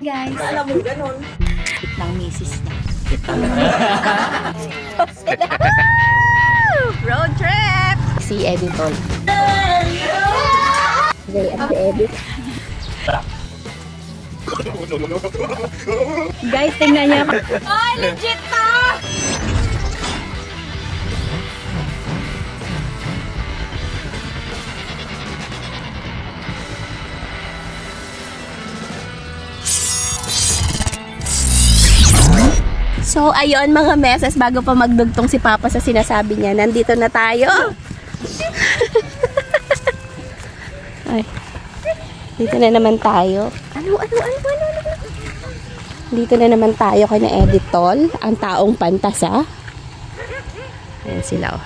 Guys. Alam mo, ganun. Ng misis niya. Road trip! Si Editol. Okay, ang edit. Guys, tingnan niyo. Oh, legit to! So, ayun mga meses, bago pa magdugtong si Papa sa sinasabi niya, nandito na tayo. Ay, dito na naman tayo. Ano? Dito na naman tayo kay na Editol, ang taong pantasa. Ayan sila, oh.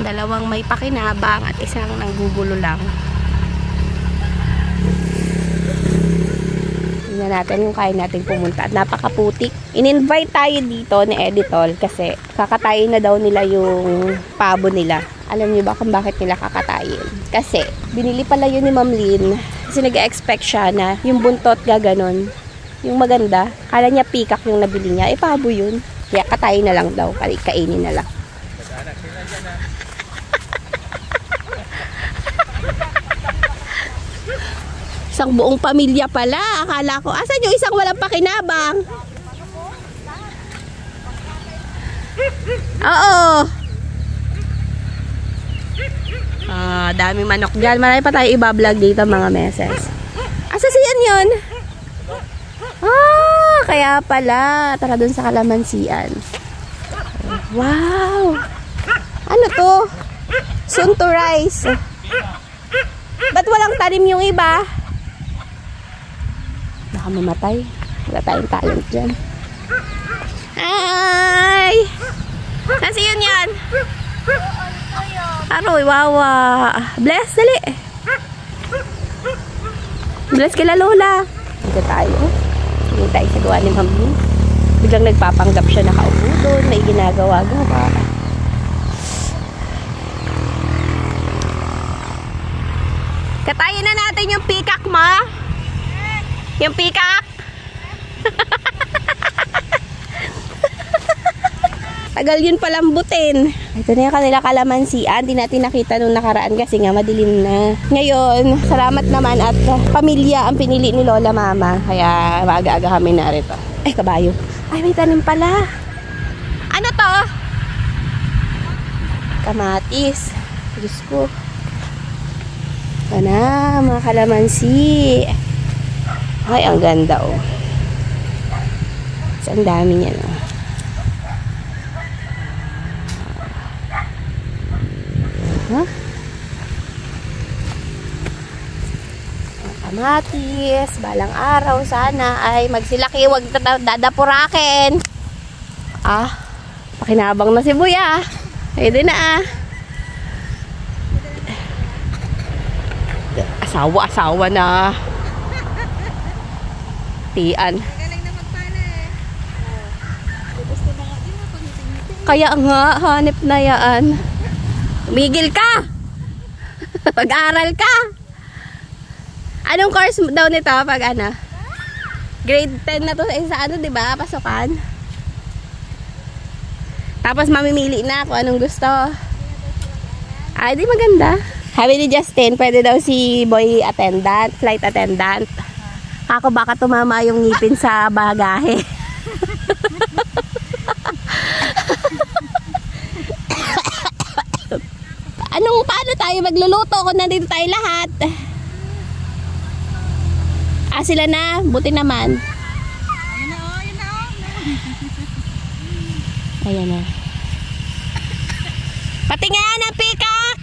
Dalawang may pakinabang at isang nanggugulo lang. Tingnan natin kung kaya natin pumunta. Napakaputik. In-invite tayo dito ni Editol kasi kakatayin na daw nila yung pabo nila. Alam niyo ba kung bakit nila kakatayin? Kasi binili pala yun ni Ma'am Lynn. Kasi nag-expect siya na yung buntot gaganon. Yung maganda. Kala niya peacock yung nabili niya. Eh, pabo yun. Kaya katayin na lang daw. Kainin na lang. Isang buong pamilya pala. Akala ko, asan yung isang walang pakinabang? Oo. Dami manok dyan. Marami pa tayo ibablog dito mga meses. Asa siyan yun? Kaya pala. Tara dun sa kalamansian. Wow. Ano to? Soon to rice. Ba't walang tanim yung iba? Baka mamatay. Wala tayong talent dyan. Ay! Nasi yun yan? Aroy, wawa. Bless, dali. Bless kila Lola. Dito tayo. Dito tayo sa gawa ni Mami. Biglang nagpapanggap siya nakaupo doon. May ginagawa-gawa. Katayin na natin yung peacock, ma. Yung peacock. Tagal yun palambutin. Ito na yung kanila kalamansian. Di natin nakita nung nakaraan kasi nga madilim na. Ngayon, salamat naman at pamilya ang pinili ni Lola Mama. Kaya maaga-aga kami narito. Ay, kabayo. Ay, may tanim pala. Ano to? Kamatis. Diyos ko. Ito na, mga kalamansi. Ay, ang ganda, oh. So, ang dami niya, no? Huh? Kamatis. Balang araw, sana ay magsilaki. Huwag dadapurakin. Pakinabang na si Buya. Pwede na, Asawa na. Tian. Kaya nga, hanip na yan. Tumigil ka! Pag-aral ka! Anong course daw nito pag ano? Grade 10 na to sa ano, diba? Pasukan. Tapos mamimili na kung anong gusto. Ay, di maganda. Sabi ni Justin, pwede daw si boy attendant, flight attendant. Ako baka tumama yung ngipin sa bagahe. Paano tayo magluluto kung nandito tayo lahat? Sila na, buti naman. Ayan na. Pati nga na, peacock!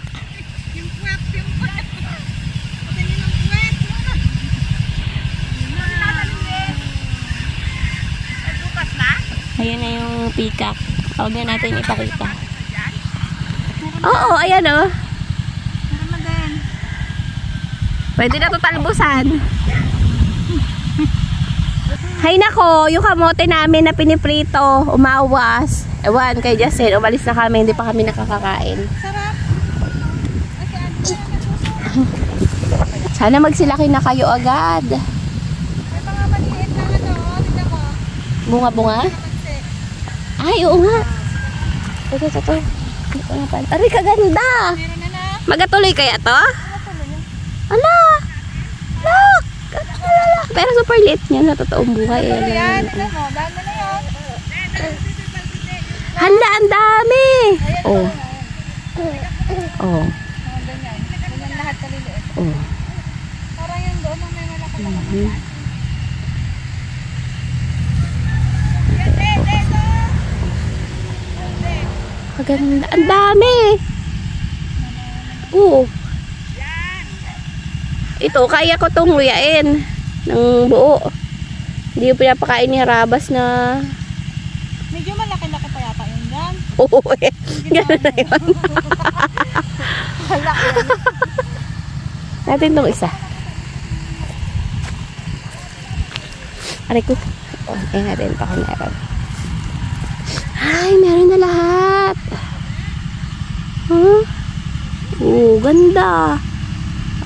Ayan na yung peacock. Huwag na natin ipakita. Oo, ayan o. Pwede na ito talbusan. Hay nako, yung kamote namin na piniprito, umawas. Ewan, kay Justin, umalis na kami, hindi pa kami nakakakain. Sarap. Sana magsilaki na kayo agad. May mga maliit na ano, tignan mo. Bunga-bunga? Ay, oo nga. Ito. Aray, kaganda. Meron na na. Magatuloy kaya to? Ala! Look! Pero super lit niya sa totoong buhay. Ano yan? Tignan mo, dami na yun. Hala, ang dami! Oh. Oh. Ganyan. Ganyan lahat kaliliit. Oh. Parang yung doon ang may malaki-laki. Kaganda. Ang dami! Oo. Ito, kaya ko itong nguyain ng buo. Hindi yung pinapakain ni Harabas na... Medyo malaki-laki pa yata yun dyan. Oo eh. Ganun na yun. Malaki yan. Natin itong isa. Aray ko. Oh, natin pa kung meron. Ay, meron na lahat. Huh? Oh, ganda.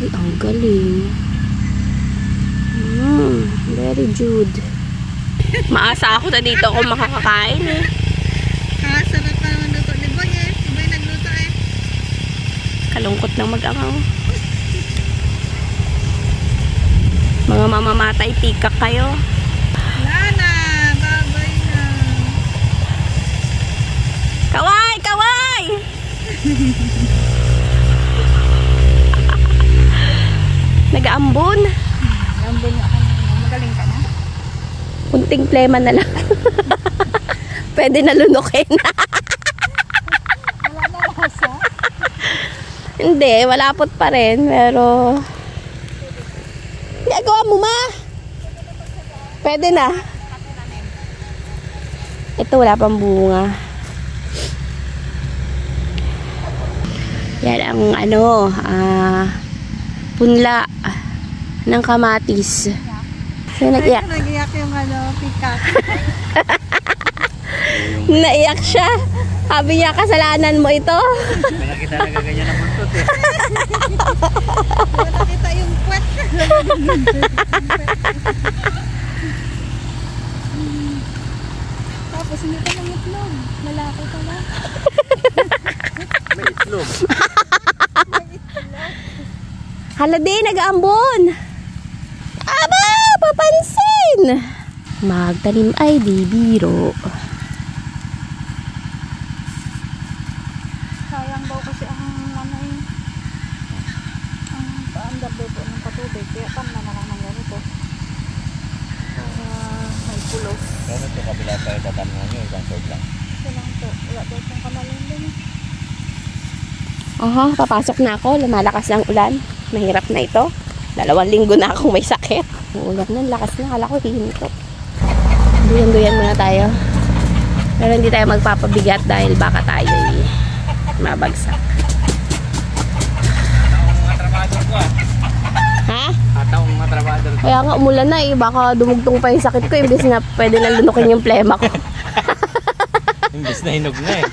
Ay, ang galing. Very good. Maasa ako na dito ako makakakain eh. Sarap pa naman luto ni Boy eh. Si Boy nagluto eh. Kalungkot lang mag-angaw. Mga mamamatay tikak kayo. Lana, babay na. Kaway! Kaway! Nag-aambon. Lambon ako. Magaling ka na. Kunting plema na lang. Pwede na lunukin. Wala na lasa. Hindi, malapot pa rin. Pero... Gagawa mo, ma! Pwede na. Ito, wala pang bunga. Yan ang punla ng kamatis. So, nag-iyak. Nag-iyak yung peacock. Naiyak siya. Sabi niya, kasalanan mo ito. Kaya kita nagaganyan ng buntot eh. Wala kita yung puwet. Tapos hindi ka ng itlog. Lalaki ka na. May itlog. Halade, nag-aambon. Aba, papansin. Magtanim ay di biro. Sayang daw kasi ang ang paandar daw po ng patubig. Kaya tamna na lang ng ganito. May pulos. Kaya ito kabila tayo tatanong nyo, isang sort lang. Ito lang to. Wala daw itong kamaling din. Papasok na ako. Lumalakas ng ulan. Mahirap na ito. 2 linggo na akong may sakit. Ulan na, lakas na. Kala ko hihinto. Duyan-duyan muna tayo. Pero hindi tayo magpapabigat dahil baka tayo mabagsak. Ataong mga trabador ko ah. Ha? Ataong mga trabador ko. Kaya nga umulan na eh. Baka dumugtong pa yung sakit ko. Imbis na pwede na lunukin yung plema ko. Imbis na hinog na eh.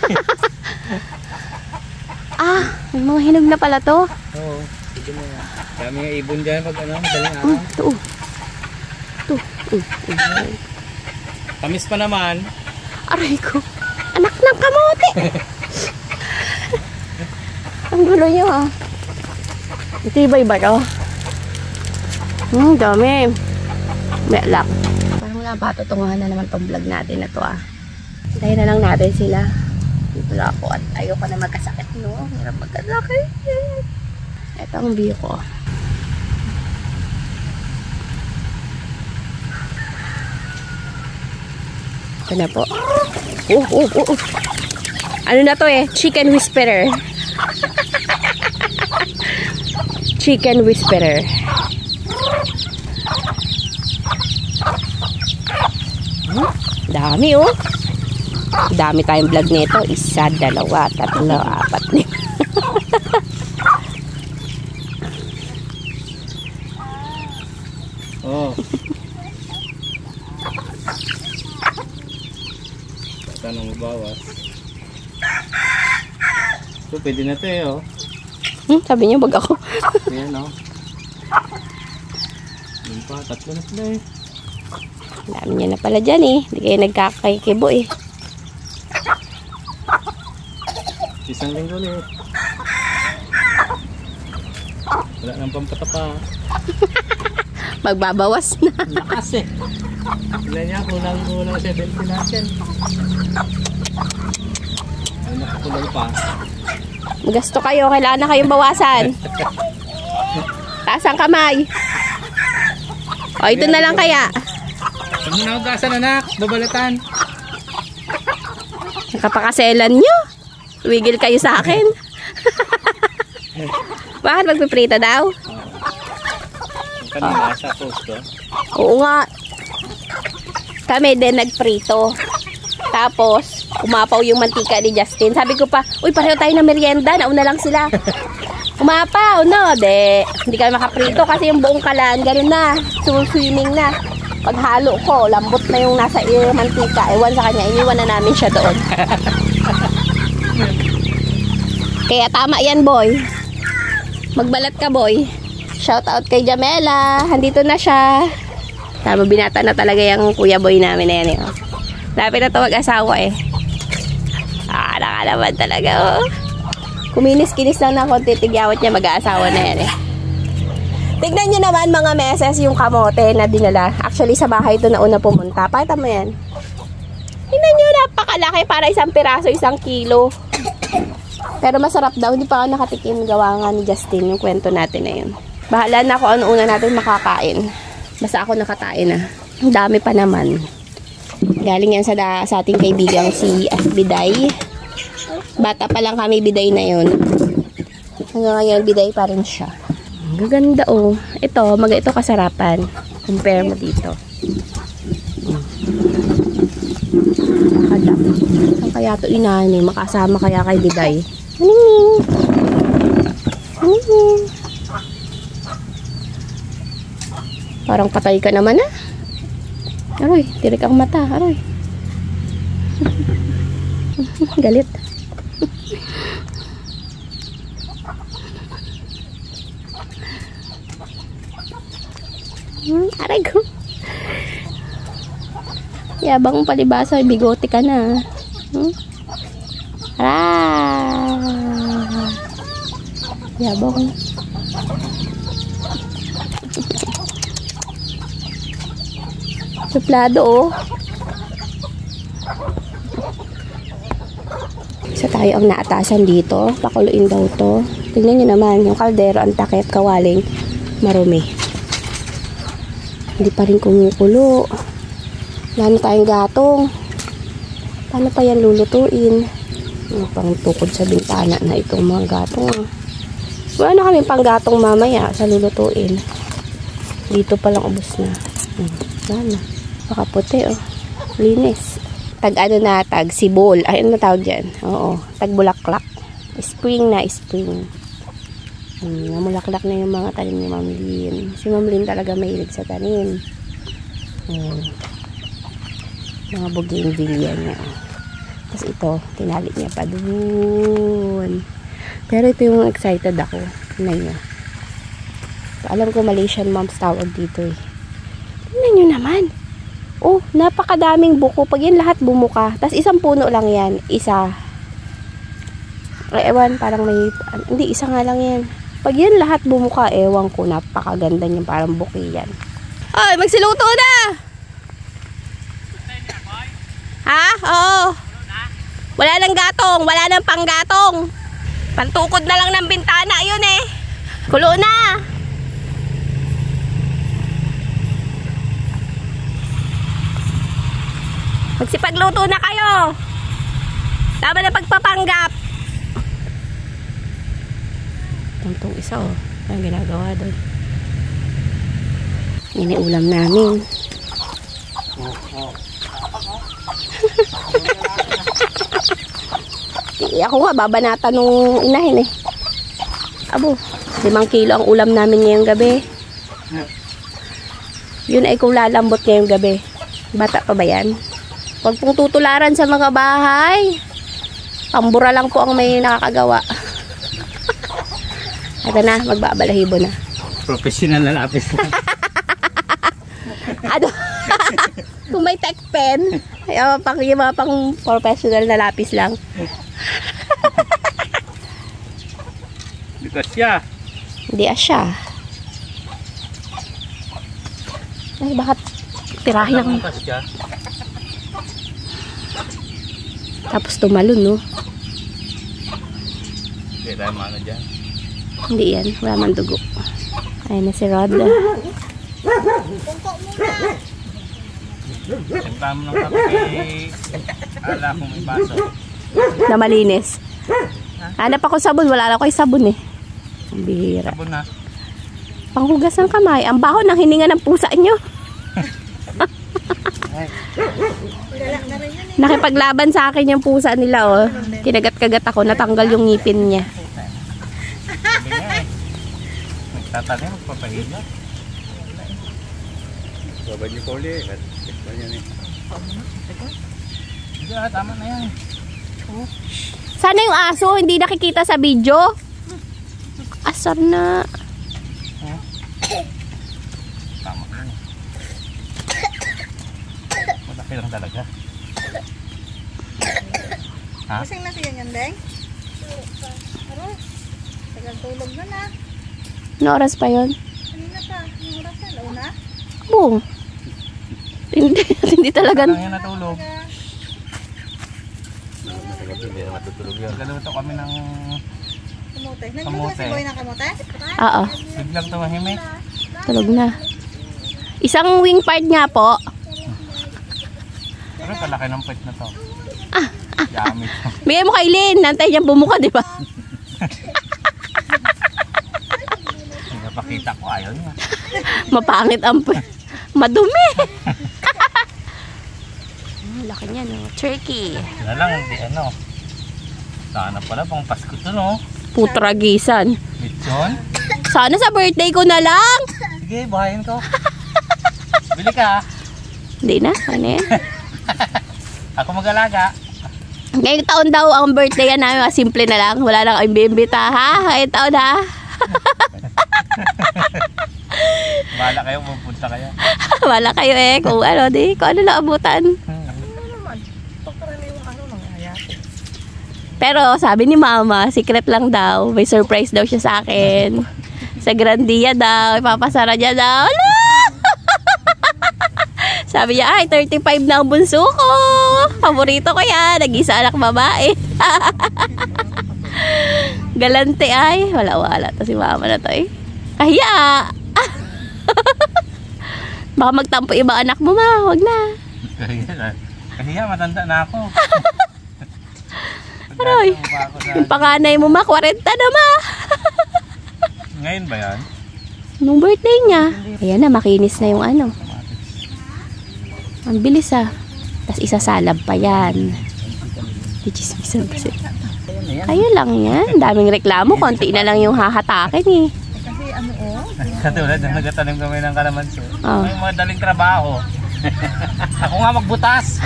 May mga hinog na pala to. Oo. Sige mo nga. Dami nga ibon dyan pag madaling araw. Ito. Tamis pa naman. Aray ko. Anak ng kamote. Ang gulo nyo ah. Ito iba-iba to. Dami. May alak. Parang wala pa tutunguhan na naman pang vlog natin na to ah. Tayo na lang natin sila. Dito lang ako at ayoko na magkasakit no. Hirap magkasakit. Ito ang view ko. Ito na po. Ano na to eh? Chicken whisperer. Chicken whisperer. Dami oh. Dami tayong vlog nito. 1, 2, 3, 4, 5. Oo. Tanong mo bawas. So, pwede na ito eh oh. Sabi niya, wag ako. Ayan o. Yun pa, 3 na sila eh. Dami niya na pala dyan eh. Hindi kayo nagkakaikibo eh. Isang linggo ulit. Wala nang pampatapa. Magbabawas na. Lakas eh. Sila niya, kulang 70 natin. Ay, nakakulang pa. Gasto kayo. Kailangan na kayong bawasan. Taas ang kamay. O, ito na lang kaya. Huwag mo na hugasan anak. Babalatan. Nakapakaselan nyo. Wigil kayo sa akin. Bakit magpiprito daw? Kanina sa post ko. Oo nga. Kami din nagprito. Tapos, umapaw yung mantika ni Justin. Sabi ko pa, uy, pareho tayo na merienda. Nauna lang sila. Umapaw, no? Hindi kami makaprito kasi yung buong kalan, ganun na. Swimming na. Paghalo ko, lambot na yung nasa mantika. Ewan sa kanya, iniwan na namin siya doon. Kaya tama yan, boy. Magbalat ka, boy. Shout out kay Jamela. Andito na siya. Tama, binata na talaga yung kuya boy namin na yan. Oh. Lapit na ito mag-asawa eh. Nakalaman talaga. Oh. Kuminis-kinis lang na konti. Tigyawat niya mag-aasawa na yan eh. Tignan nyo naman mga meses yung kamote na dinala. Actually sa bahay ito na una pumunta. Pakita mo yan. Tignan nyo, napakalaki para 1 piraso, 1 kilo. Pero masarap daw. Hindi pa ako nakatikim. Gawa nga ni Justin yung kwento natin na yun. Bahala na kung ano una natin makakain. Basta ako nakatain na. Ang dami pa naman. Galing yan sa ating kaibigang si Biday. Bata pa lang kami Biday na yun. Hanggang ngayon Biday pa rin siya. Ang gaganda oh. Ito kasarapan. Compare mo dito. Nakadap. Saan kaya ito inani? Makasama kaya kay Biday? Aning. Parang patay ka naman ah. Aroy, tirik ang mata. Aroy. Galit. Aray ko. Yabang palibasa, bigote ka na. Yabang. Suplado oh. So tayo ang naatasan dito. Pakuluin daw to. Tingnan nyo naman yung kaldero, ang takip, kawaling marumi. Hindi pa rin kumukulo. Wala na tayong gatong. Paano pa yan lulutuin? Pang tukod sa bintana na itong mga gatong. Wala na kami pang gatong mamaya sa lulutuin. Dito pa lang ubos na. Wala na. Baka puti oh. Linis. Tag ano na, tag sibol. Ay, ano na tawag dyan? Oo. Tag bulaklak. Spring na, spring. Namulaklak na yung mga tanim ni Ma'am Lynn. Si Ma'am Lynn talaga mahilig sa tanim. Mga bougainvillea niya. Tapos ito, tinalit niya pa doon. Pero ito yung excited ako. Tingnan nyo. Alam ko Malaysian moms tawag dito eh. Tingnan nyo naman. Oh, napakadaming buko. Pag yan lahat bumuka. Tapos isang puno lang yan. Isa. Ay, ewan, parang may... Hindi, isa nga lang yan. Pag yan lahat bumuka, ewan ko, napakaganda niyan. Parang buki yan. Ay, magsiluto na! Ha? Oo. Wala nang gatong. Wala nang panggatong. Pantukod na lang ng bintana yun eh. Kulo na! Magsipagluto na kayo. Laban na pagpapanggap. Itong isa oh. Ang ginagawa doon. Ini ulam namin. Ako nga babanata nung inahin eh. Abo, 5 kilo ang ulam namin ngayong gabi. Yun ay kung lalambot ngayong gabi. Bata pa ba yan? Huwag pong tutularan sa mga bahay. Pambura lang po ang may nakakagawa. Ito na, magbabalahibo na. Professional na lapis. Ano? Kung may tech pen, yung mga pang professional na lapis lang. Because siya. Hindi asya. Ay, bakit tirahin ako? Bukas siya. Tapos tumalon, no? Hindi tayo maano dyan. Hindi yan, wala man dugo. Ayun na si Rod. Tama ng kape. Ala kung may baso. Na malinis. Hanap ako sabon, wala lang ko sabon eh. Ang bihira. Sabon na. Panghugas ng kamay. Ang baho ng hininga ng pusa nyo. Nakipaglaban sa akin yung pusa nila, oh. Kinagat-kagat ako, natanggal yung ngipin niya. Sabi nga eh. Nagtatanim, magpapahila. Babad niyo pa uli. Ito yan eh. Hindi tama na yan. Sana yung aso, hindi nakikita sa video. Asar na. Tama na yan. Malaki lang talaga. Ha? Kasing na siya yan, Deng? Aroy. Tagal tulog na na. Ano oras pa yun? Kanina pa. Yung oras na, launa. Boom. Hindi talaga. Lang yan natulog. Hindi na matutulog yun. Galuto kami ng Kamote. Nagluto si Boy ng kamote? Oo, biglang tumahimik. tulog na. Isang wing part nga po. Pero kalaki ng pet na to. Yummy to. Bigay mo kay Lynn. Nantay niyang bumuka, di ba? Napakita ko ayaw niya. Mapangit ang madumi. Laki niya, no? Turkey. Wala lang, hindi ano. Sana pala pang Pasko to, no? Putragisan. Lechon? Sana sa birthday ko na lang. Sige, bahayin ko. Bili ka. Hindi na, ano yan? Ako mag-alaga. Ngayong taon daw ang birthday yan namin, simple na lang. Wala na kang imbibita, ha? Ngayong taon, ha? Bahala kayo, pupunta kayo. Wala kayo eh. Kung ano, kung ano na abutan. Pero sabi ni Mama, secret lang daw. May surprise daw siya sa akin. Sa Grandia daw. Ipapasara niya daw. Ala! Sabi niya, ay, 35 na ang bunso ko. Paborito ko yan. Nag-isa anak babae. Galante ay. Wala to si Mama na to eh. Kahiya. Baka magtampo ibang anak mo, ma. Huwag na. Kahiya, matanda na ako. Aroy. Yung panganay mo, ma. 40 na, ma. Ngayon ba yan? Nung birthday niya. Ayan na, makinis na yung ano. Ang bilis ah. Tapos isasalab pa yan. Dichismisan pa siya. Ayun lang yan. Daming reklamo. Konti na lang yung hahatakin eh. Kasi ano Katulad na nagatanim kami ng kalamansi. Oh. May mga daling trabaho. Ako nga magbutas.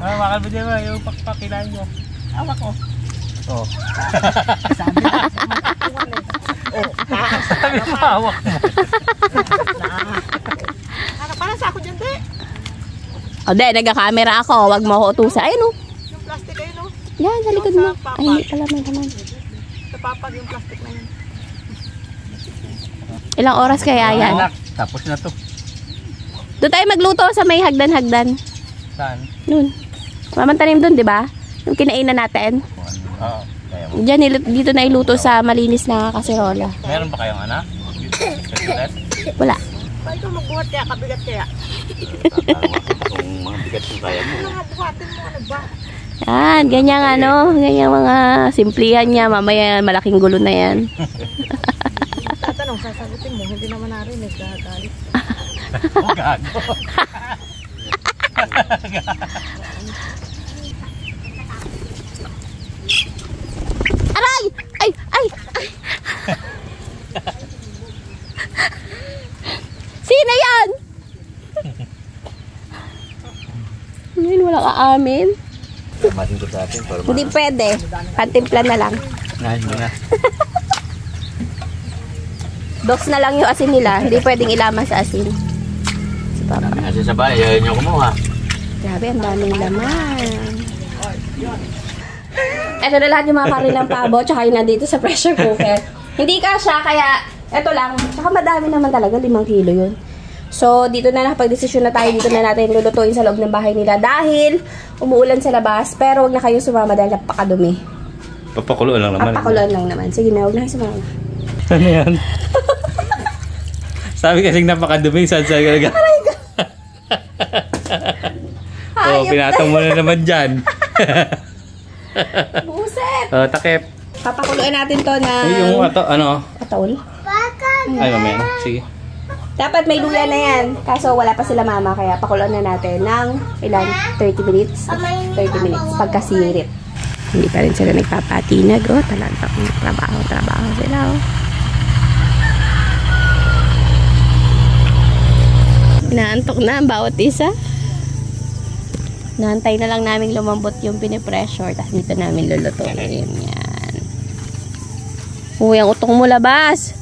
Makalbidya mo, yung pakpakilan nyo. Awak ko. Oh. Sabi mo, awak mo. Parang sa ako dyan, de. O, de, nagka-camera ako. Huwag mo ako utusan. Ayun o. Yung plastic kayo, no? Yan, sa likod mo. Ay, hindi pala, may naman. Napapag yung plastic na yun. Ilang oras kaya yan? Anak, tapos na to. Doon tayo magluto sa may hagdan-hagdan. Saan? Noon. Mamantanim doon, di ba? Yung kinainan natin. Oo. Diyan, dito na iluto sa malinis na kaserola. Meron ba kayong anak? Kasulat? Wala. Paano ito magbuhat kaya? Kabigat kaya? Kung mga bigat yung kaya mo. Ano nga buhatin mo? Ano ba? Yan, ganyan ano. Ganyan mga simplihan niya. Mamaya malaking gulo na yan. Tatanong, sasagutin mo. Hindi naman narinig. Gagalit. Gago. Aray! Ay! Ay! Ay! Sino yan? Ngayon walang aamin. Masin ko sa atin. Hindi pwede. Pantimpla na lang. Ayun mo na. Dogs na lang yung asin nila. Hindi pwedeng ilaman sa asin. Si Papa. Kasi sa bahay, ayaw nyo kumuha. Grabe, ang daming laman. Ito na lahat yung mga karilang pabo. Tsaka yung nandito sa pressure cooker. Hindi kasha, kaya ito lang. Tsaka madami naman talaga. 5 kilo yun. So, dito na nakapag-desisyon na tayo. Dito na natin lulutuin sa loob ng bahay nila. Dahil umuulan sa labas. Pero huwag na kayong sumama dahil napakadumi. Papakuloan lang naman. Papakuloan lang naman. Sige na, huwag na kayo sumama. Ano yan? Sabi kasing napakadumi. Saan ka? Oh, pinatong mo na naman dyan. Buset! Takip. Papakuloan natin to na... Ay, yung ano? Atol? Ay, mamaya na. Sige. Dapat may luya na yan. Kaso wala pa sila mama. Kaya pakuloan na natin ng ilan? 30 minutes? 30 minutes. Pagkasirit. Hindi pa rin sila nagpapatinag. Oh, talagang trabaho sila. Oh. Inaantok na ang bawat isa. Naantay na lang namin lumambot yung pinipressure. Tapos dito namin lulutuin yan. Uy, ang utong mo labas.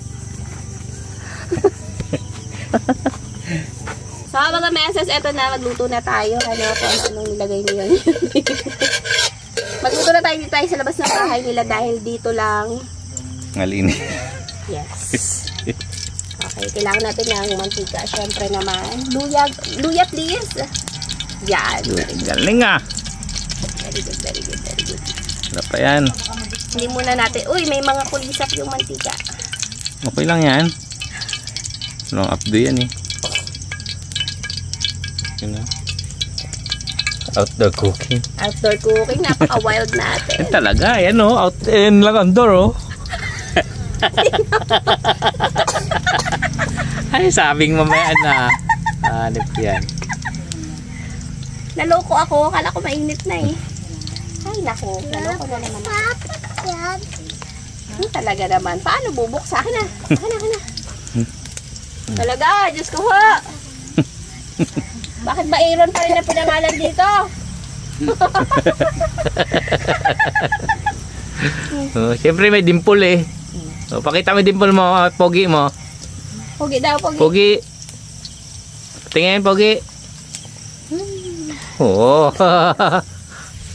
So, mga meses, eto na, magluto na tayo. Ano po, anong nilagay niyo yun? Magluto na tayo dito sa labas ng bahay nila dahil dito lang. Ngalini. Yes. Okay, kailangan natin ng mantika. Siyempre naman. Luya please. Yan. Galing ah. Very good, very good, very good. Wala pa yan. Hindi muna natin. Uy, may mga kulisap yung mantika. Okay lang yan. Long updo yan eh. Yun na. Outdoor cooking. Outdoor cooking, napaka-wild natin. Yan talaga, yan o. Out and lang ang door o. Ay, sabing mamaya na. Hanip yan. Naloko ako. Akala ko mainit na eh. Ay, naku. Naloko na naman ako. Talaga naman. Paano bubuksa? Akin na. Akin na. Talaga, Diyos ko ho. Bakit ba Aaron pa rin na pinangalan dito? Siyempre may dimple eh. Pakita mo yung dimple mo, pogi mo. Pogi daw, pogi. Pogi. Tingin, pogi. Oo.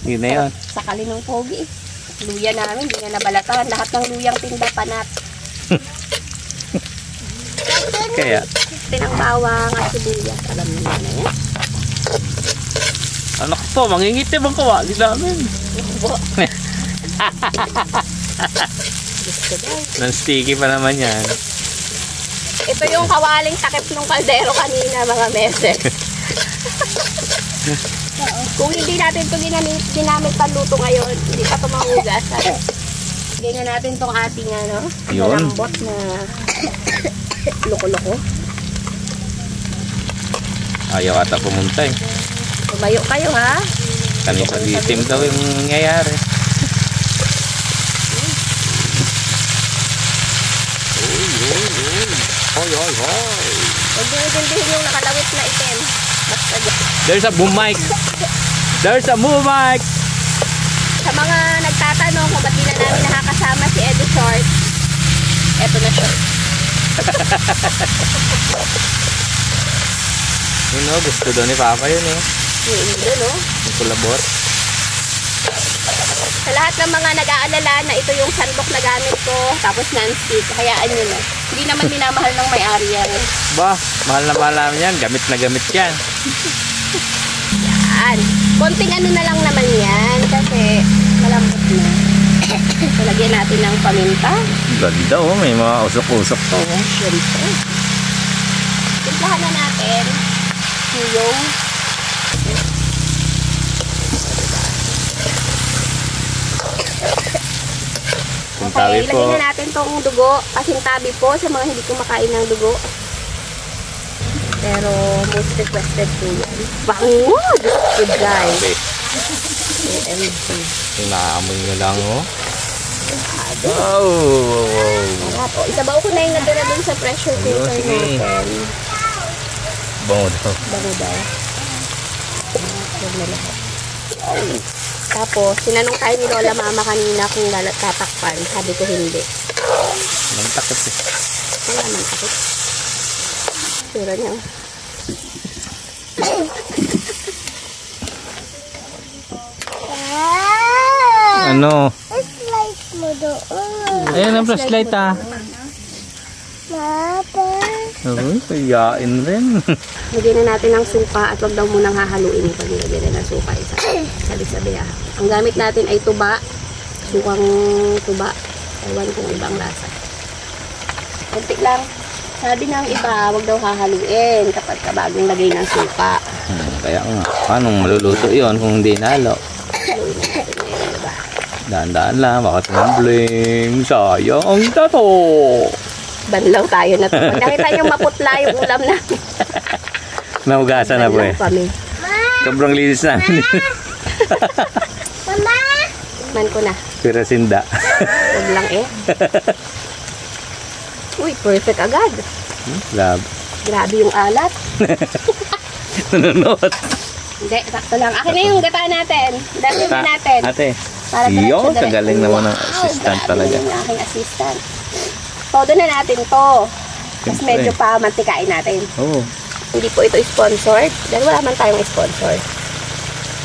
Yun na yun. Sakali ng pogi. Luya namin, hindi na nabalatan. Lahat ng luyang tinda panat. Kaya. Tinang bawang at sibuyas. Alam niyo na yan. Anak po, mangingiti bang kawali namin? Gusto daw. Non-sticky pa naman yan. Ito yung kawaling takip ng kaldero kanina, mga meses. Kung hindi natin ito ginamit panluto ngayon, hindi pa ito mahugasan. Ganyan natin itong ating malambot na loko-loko. Ayaw ata pumunta eh. Tumayo kayo ha. Kanina itim daw yung nangyayari. Hoy. Huwag nyo itindihin yung nakalawit na itim. Basta dyan. There's a boom mic. There's a boom mic. Sa mga nagtatanong kung ba't di na namin nakakasama si Eddie Short, eto na short. Yun o, gusto daw ni Papa yun eh. Yung ilo, no? Yung kulabot. Sa lahat ng mga nag-aalala na ito yung sandok na gamit ko, tapos non-stick, hayaan nyo na. Hindi naman minamahal ng may-ari yan. Ba, mahal na mahal namin yan. Gamit na gamit yan. Yan. Konting ano na lang naman yan, kasi malambot na. So, lagyan natin ng paminta. Ganda oh, may mga usok-usok to. Siyempre. Timplahan na natin yung Sintabi po. Lagyan na natin tong dugo. Pasintabi po sa mga hindi kumakain ng dugo. Pero most requested po yan. Bango! Good guys. Okay. OMG. Inaamoy nyo lang oh. Wow. Sarap. O, isabaw ko na yung nadala dun sa pressure cooker Sige. natin. Bango daw. Bango daw. Huwag na lahat. Tapos, sinanong tayo ni Lola Mama kanina kung tatakpan. Sabi ko hindi. Ang takot eh. Wala man takot. Tura niya. Ano? Flashlight mo doon. Ayan ang flashlight ah. Papa. Uy, kayain rin. Lagyan na natin ng suka at wag daw munang hahaluin ito. Nilagyan na ng suka. Sabi-sabi ah. Ang gamit natin ay tuba. Sukang tuba. Ewan kung ibang lasa. Kunti lang. Sabi ng iba, wag daw hahaluin kapag bagong lagay ng suka. Kaya nga, paano maluluto yun kung hindi nalo? Haluin na natin ngayon, diba? Daan-daan lang, baka tumbling. Sayang ang tato. Banlaw tayo na ito. Pag nakita nyo maputla yung ulam na. Nahugasan na po eh. Kami. Sobrang linis na. Mama. Man ko na. Pero sinda. Huwag lang eh. Uy, perfect agad. Grabe. Grabe yung alat. Nanonood. Hindi, sakto lang. Akin na yung gata natin. Dami na natin. Ate, Para iyo, diretso-diretso. kagaling naman ng assistant Grabe talaga. yung aking assistant. Todo na natin to. Tapos Siyempre. medyo pa mantikain natin. Oo. Hindi po ito sponsored. Dahil wala man tayong sponsor.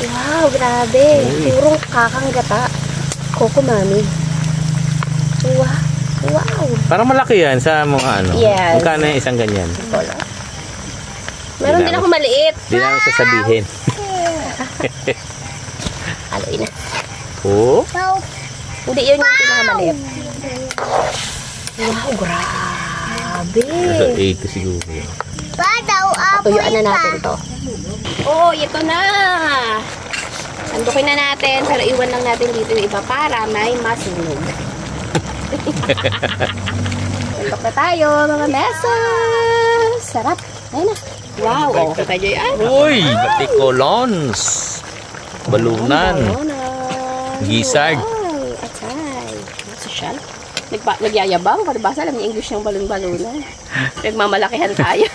Wow, grabe. Uy. Purong kakang gata. Coco Mami. Wow. Wow. Parang malaki yan sa mga ano. Yes. Magkano yung isang ganyan? Wala. Meron din ako maliit. Hindi namin sasabihin. Haluin na. Oo. Hindi, yun yung pinakamaliit. Wow, grabe. Nasa 80 siguro yun. Pa daw Tuyuan na natin to. Oh, ito na. Andukin na natin, pero iwan lang natin dito yung iba para may masunog. Tundok na tayo, mga mesos. Sarap. Ayun na. Wow, oh, kita nyo yan. Uy, batikolons. Balunan. Gizzard. Wow, atay. Sosyal. Nagyayabang, palibasa alam niya English ng balon-balunan. Nagmamalakihan tayo.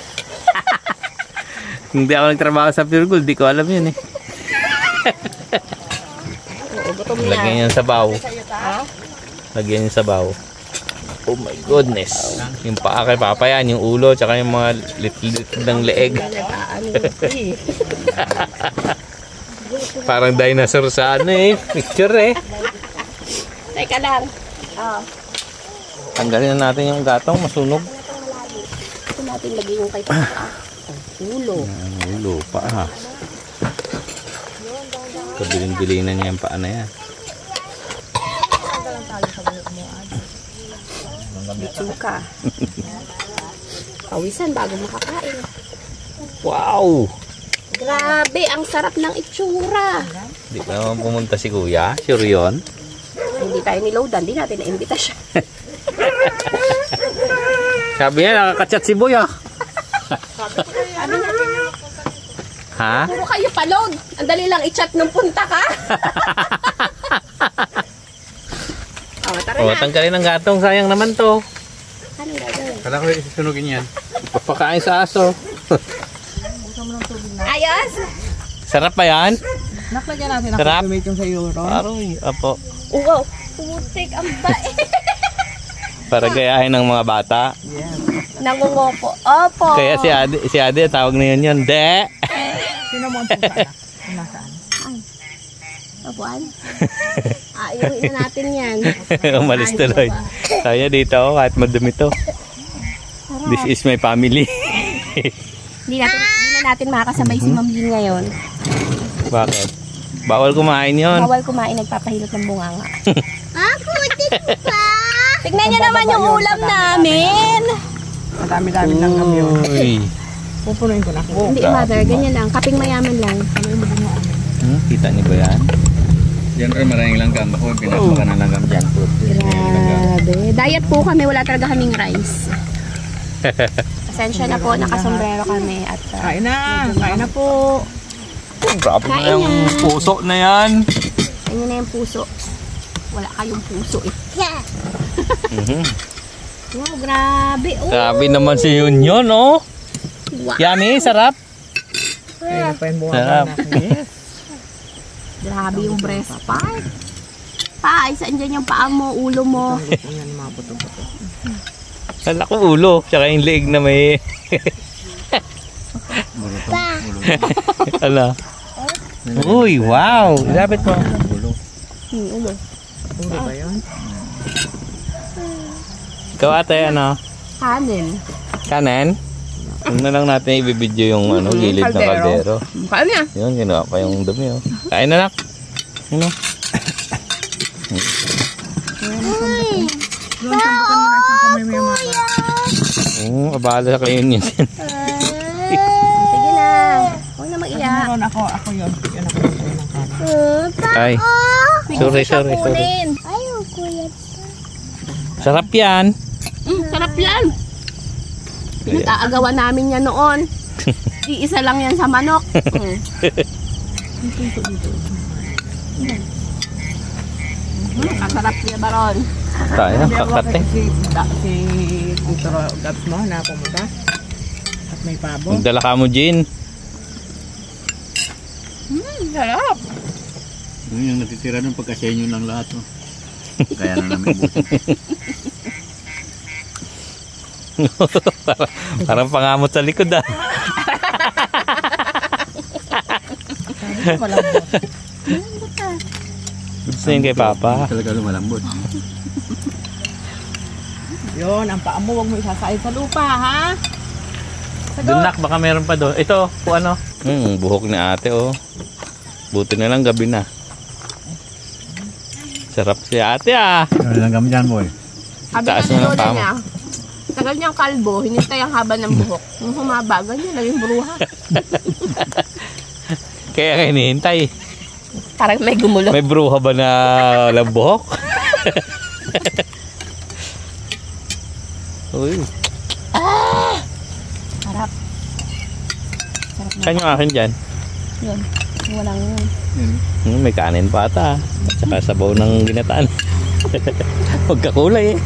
Hindi ako nagtrabaho sa Pure Gold, di ko alam yun eh. Oo, gutom na. Lagyan yung sabaw. Ha? Lagyan yung sabaw. Oh my goodness. Yung paa kay Papa yan, yung ulo, tsaka yung mga lit-lit ng leeg. Parang dinosaur sa ano eh. Picture eh. Teka lang. Oh, Tanggalin na natin yung gatong, masunog. ito natin lagay yung kay Papa. Ang ulo. Ang ulo, paa. Kabiling-bilinan niya yung paa na yan. Bitsuka. Pawisan bago makakain. Wow! Grabe, ang sarap ng itsura. Di ba naman pumunta si Kuya? Sure yun? Hindi tayo niloadan, di natin na-imbita siya. Sabi niya, nakakachat si Boy ah. Ha? Puro kayo palog. Ang dali lang i-chat nung punta ka. Oh, tara O, na. tanggalin ng gatong. Sayang naman to. Anong gagawin? Kala ko isusunugin yan. Papakain sa aso. Ayos? Sarap pa yan? Naklagyan natin ang Sarap. confirmation sa euro. Aroy, apo. Wow. Putik ang bait. Para gayahin ng mga bata. Nangungopo. Opo. Kaya si Ade, tawag na yun. De! Sino mo ang punta? Nasaan? Abuan. Ayuhin na natin yan. Umalis tuloy. Kaya dito, kahit madumi to. This is my family. Hindi na natin makakasabay si Ma'am Lynn ngayon. Bakit? Bawal kumain yon. Bawal kumain, nagpapahilot ng bunganga. Ako, ito pa. Tignan niyo naman yung ulam namin. Madami-dami lang kami yun. Uy. Pupunuin ko na. Hindi, mother, ganyan lang. Kaping mayaman lang. Kita niyo ba yan? Diyan rin maraming langgam. Ako, pinapaka ng langgam dyan. Grabe. Diet po kami, wala talaga kaming rice. Pasensya na po, nakasombrero kami. At Kain na po. Grabe na Kain yung na. puso na yan. ayun na yung puso. Wala kayong puso eh. Yeah. Wow, grabe. Oh. Grabe naman si Yun, oh. Wow. Yummy, sarap. Kain na pa yung bunga Sarap. na. Yes. Grabe yung breast part. Pa, saan dyan yung paa mo, ulo mo? Luto yan yung mga buto-buto. Kala ko ulo, tsaka yung leg na may... Ala. Uy, wow! Lapit mo. Ulo. Ulo ba yun? Ikaw ate, ano? Kanin. Kanin? Huwag na lang natin ibibidyo yung ano, gilid ng kaldero. Kain niya. Yun, ginawa pa yung dumi. Oh. Kain na nak. Ano? Doon, tambukan mo na isang kamay mo yung mga. Oo, abala sa kayo yun. Sige na. Huwag na mag-iyak. Meron ako yun. Yan ako yung ng kanin. Ay, sorry. Ayaw ko yan. Sarap yan. Sarap yan. Pinag-aagawan namin yan noon. Iisa lang yan sa manok. Kasarap niya baron. Tayo, kakate. Si Tito Gabs mo na pumunta. At may pabo. Magdala ka mo, Jean. Sarap. Yun yung natitira ng pagkasenyo ng lahat. Oh. Kaya na namin busin. Parang pangamot sa likod ah. Malambot. Gusto yun kay Papa. Talaga lumalambot. Yun, ang paa mo, huwag mo isasain sa lupa, ha? Doon nak, baka meron pa doon. Ito, kung ano. Buhok ni ate oh. Buti na lang gabi na. Sarap si ate ah. Ano lang kami dyan, boy? Sabi Taas na mo ng lola paa mo. niya, tagal niyang kalbo, hinintay ang haba ng buhok. Nung humaba, ganyan na yung bruha. Kaya hinihintay. Parang may gumulo. May bruha ba na buhok? Uy. Sarap. Sarap na. Saan yung akin dyan? Yun. Walang May kanin pa ata. At saka sabaw ng ginataan. Huwag kakulay eh.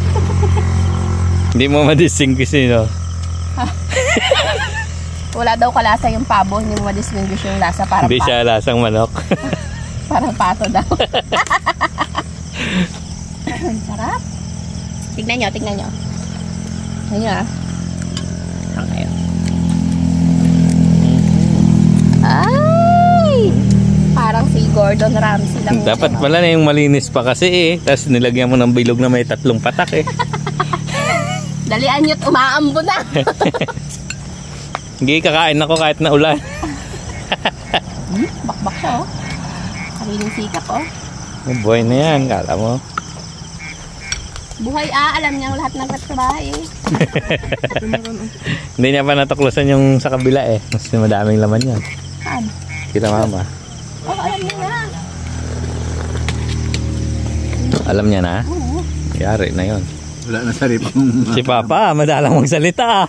Hindi mo madistinguish no? wala daw kalasa yung pabo, hindi mo ma-distinguish yung lasa. Parang Hindi siya lasang manok. Parang pato daw. Sarap. Tignan nyo. Tignan nyo ah. Okay. Ay! Parang si Gordon Ramsay lang. Dapat pala na yung malinis pa kasi eh. Tapos nilagyan mo ng bilog na may 3 patak eh. Dalian nyo't umaambo na. Hindi kakain ako kahit na ulan. Bakbak siya oh. Kariling sikap oh. Buhay na yan, kala mo. Buhay alam niya lahat ng katrabaho eh. Hindi niya pa natuklasan yung sa kabila eh. Mas madaming laman yan. Saan? Kita mama. Oh, alam niya na. Alam niya na? Oo. Yari na yon. Wala na sarip. Si Papa, madalang magsalita.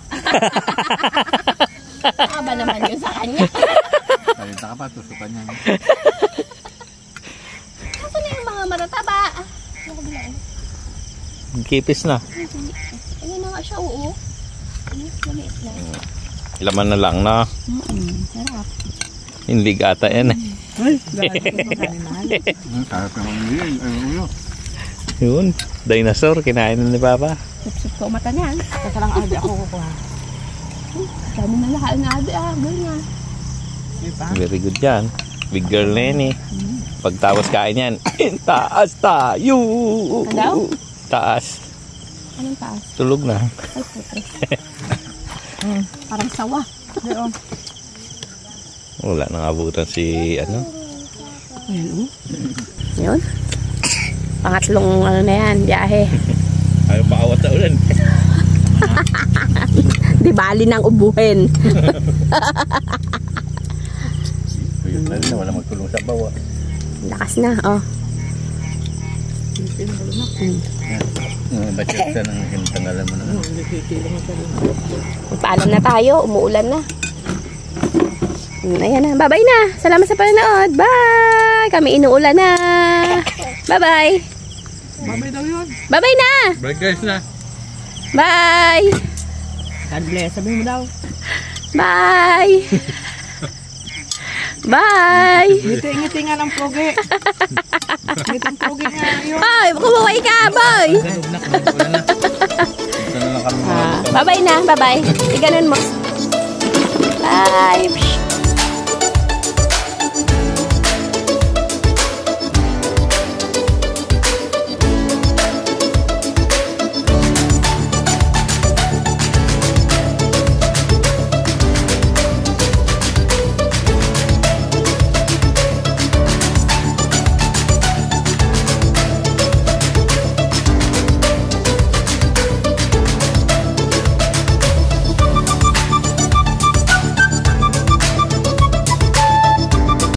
Aba naman yun sa kanya. Salita ka pa, tusukan niya. Saan na yung mga matataba? Kipis na. Ayun na nga siya, oo. Maliit na. Laman na lang na. Sarap. Hindi ata yan eh. Ay, dahil ko sa kanin mahal. Sarap naman yun. Ano? Yun, dinosaur, kinain na ni Papa. Sup-sup ko mata niyan. Teka lang, Adi, ako kukuha. Dami na lahat na adi ganyan. Diba? Very good yan. Big girl na yan eh. Pagtapos kain yan, taas tayo! Ano? Taas. Anong taas? Tulog na. Ay, putres. Parang sawa. Ayun. Wala nang abutan si ano. Yun. Pangatlong ano na yan, biyahe. Ayaw pa awat na ulan. Di bali nang ubuhin. Yun na rin, wala magtulong sa bawa. Lakas na, oh. Ba't yung ng hintanggalan mo na? Paalam na tayo, umuulan na. Ayan na, bye-bye na. Salamat sa panonood. Bye! Kami inuulan na. Bye-bye. Babay daw yun. Bye-bye na. Bye guys na. Bye! God bless. Sabi mo daw. Bye! Bye! Ngiti-ngiti nga ng pogi. Ngiti-pogi nga yun. Ay, kumuhay ka, boy! Ito na lang kami. Bye-bye na, bye-bye. Iganon mo. Bye!